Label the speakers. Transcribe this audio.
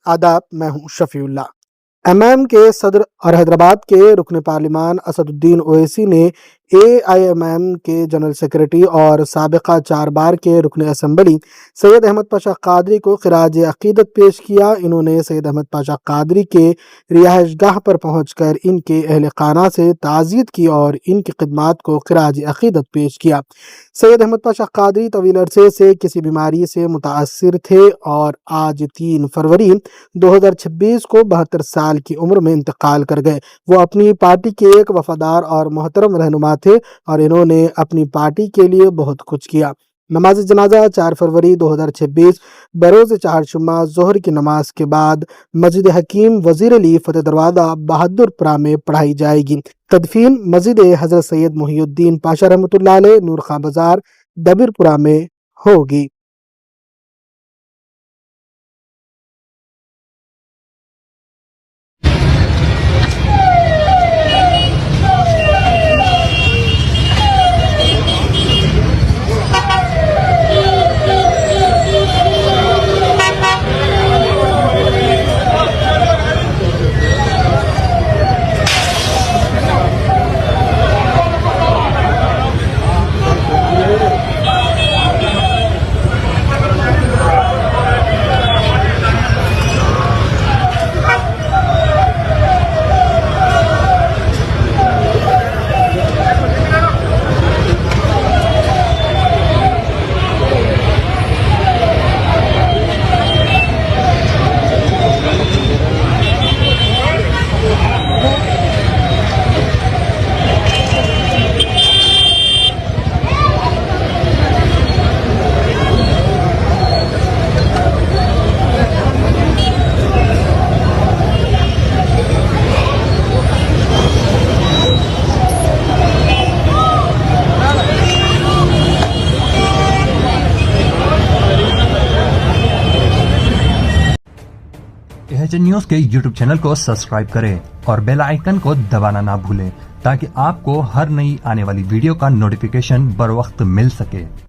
Speaker 1: آداب، میں ہوں شفیع اللہ۔ ایم کے صدر اور حیدرآباد کے رکن پارلیمان اسد الدین اویسی نے ایم کے جنرل سیکریٹری اور سابقہ 4 بار کے رکن اسمبلی سید احمد پاشا قادری کو خراج عقیدت پیش کیا۔ انہوں نے سید احمد پاشا قادری کے رہائش گاہ پر پہنچ کر ان کے اہل خانہ سے تعزیت کی اور ان کی خدمات کو خراج عقیدت پیش کیا۔ سید احمد پاشا قادری طویل عرصے سے کسی بیماری سے متاثر تھے اور آج 3 فروری 2026 کو 72 سال کی عمر میں انتقال کر گئے۔ وہ اپنی پارٹی کے ایک وفادار اور محترم رہنما تھے اور انہوں نے اپنی پارٹی کے لیے بہت کچھ کیا۔ نماز جنازہ 4 فروری 2026 بروز چہارشنبہ ظہر کی نماز کے بعد مسجد حکیم وزیر علی فتح دروازہ بہادر پورہ میں پڑھائی جائے گی۔ تدفین مسجد حضرت سید محی الدین پاشا رحمۃ اللہ علیہ نور خان بازار دبیر پورہ میں ہوگی۔
Speaker 2: نیوز کے یوٹیوب چینل کو سبسکرائب کریں اور بیل آئیکن کو دبانا نہ بھولیں تاکہ آپ کو ہر نئی آنے والی ویڈیو کا نوٹیفیکیشن بر وقت مل سکے۔